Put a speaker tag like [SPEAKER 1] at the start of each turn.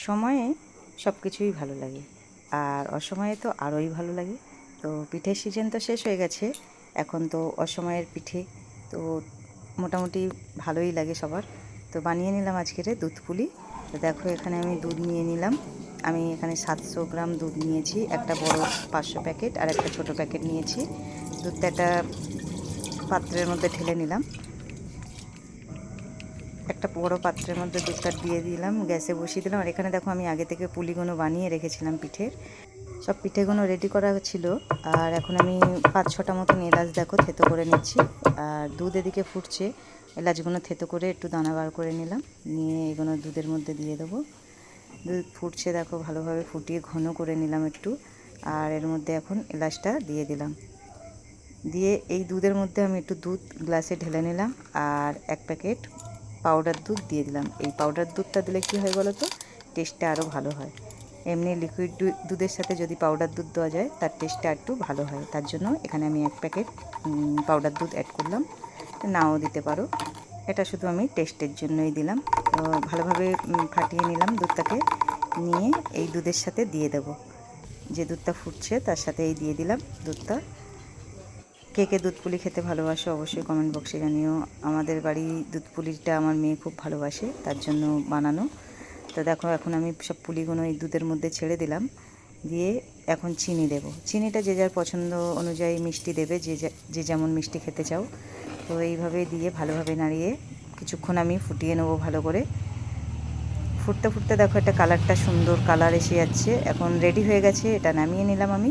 [SPEAKER 1] সময়ে সব কিছুই ভালো লাগে, আর অসময়ে তো আরোই ভালো লাগে। তো পিঠের সিজন তো শেষ হয়ে গেছে, এখন তো অসময়ের পিঠে তো মোটামুটি ভালোই লাগে সবার। তো বানিয়ে নিলাম আজকের দুধ পুলি। তো দেখো এখানে আমি দুধ নিয়ে নিলাম। আমি এখানে 700 গ্রাম দুধ নিয়েছি, একটা বড় 500 প্যাকেট আর একটা ছোট প্যাকেট নিয়েছি। দুধটা একটা পাত্রের মধ্যে ঢেলে নিলাম। একটা বড় পাত্রের মধ্যে দুধটা দিয়ে দিলাম, গ্যাসে বসিয়ে দিলাম। আর এখানে দেখো আমি আগে থেকে পুলিগুলো বানিয়ে রেখেছিলাম পিঠের, সব পিঠেগুলো রেডি করা ছিল। আর এখন আমি 5-6টা মতন এলাচ দেখো থেতো করে নিচ্ছি। আর দুধ এদিকে ফুটছে, এলাচগুলো থেতো করে একটু দানা বার করে নিলাম, নিয়ে এগুলো দুধের মধ্যে দিয়ে দেবো। দুধ ফুটছে দেখো, ভালোভাবে ফুটিয়ে ঘন করে নিলাম একটু। আর এর মধ্যে এখন এলাচটা দিয়ে দিলাম, দিয়ে এই দুধের মধ্যে আমি একটু দুধ গ্লাসে ঢেলে নিলাম। আর 1 প্যাকেট পাউডার দুধ দিয়ে দিলাম। এই পাউডার দুধটা দিলে কী হয় বলো তো, টেস্টটা আরও ভালো হয়। এমনি লিকুইড দুধের সাথে যদি পাউডার দুধ দেওয়া যায় তার টেস্টটা একটু ভালো হয়, তার জন্য এখানে আমি 1 প্যাকেট পাউডার দুধ অ্যাড করলাম। নাও দিতে পারো, এটা শুধু আমি টেস্টের জন্যই দিলাম। তো ভালোভাবে ফাটিয়ে নিলাম দুধটাকে, নিয়ে এই দুধের সাথে দিয়ে দেব। যে দুধটা ফুটছে তার সাথে এই দিয়ে দিলাম দুধটা। কে কে দুধ পুলি খেতে ভালোবাসো অবশ্যই কমেন্ট বক্সে জানিও। আমাদের বাড়ি দুধ পুলিটা আমার মেয়ে খুব ভালোবাসে, তার জন্য বানানো। তো দেখো এখন আমি সব পুলিগুলো এই দুধের মধ্যে ছেড়ে দিলাম, দিয়ে এখন চিনি দেব। চিনিটা যে যার পছন্দ অনুযায়ী মিষ্টি দেবে, যে যেমন মিষ্টি খেতে চাও। তো এইভাবে দিয়ে ভালোভাবে নাড়িয়ে কিছুক্ষণ আমি ফুটিয়ে নেবো ভালো করে। ফুটতে ফুটতে দেখো একটা কালারটা সুন্দর কালার এসে যাচ্ছে, এখন রেডি হয়ে গেছে, এটা নামিয়ে নিলাম আমি।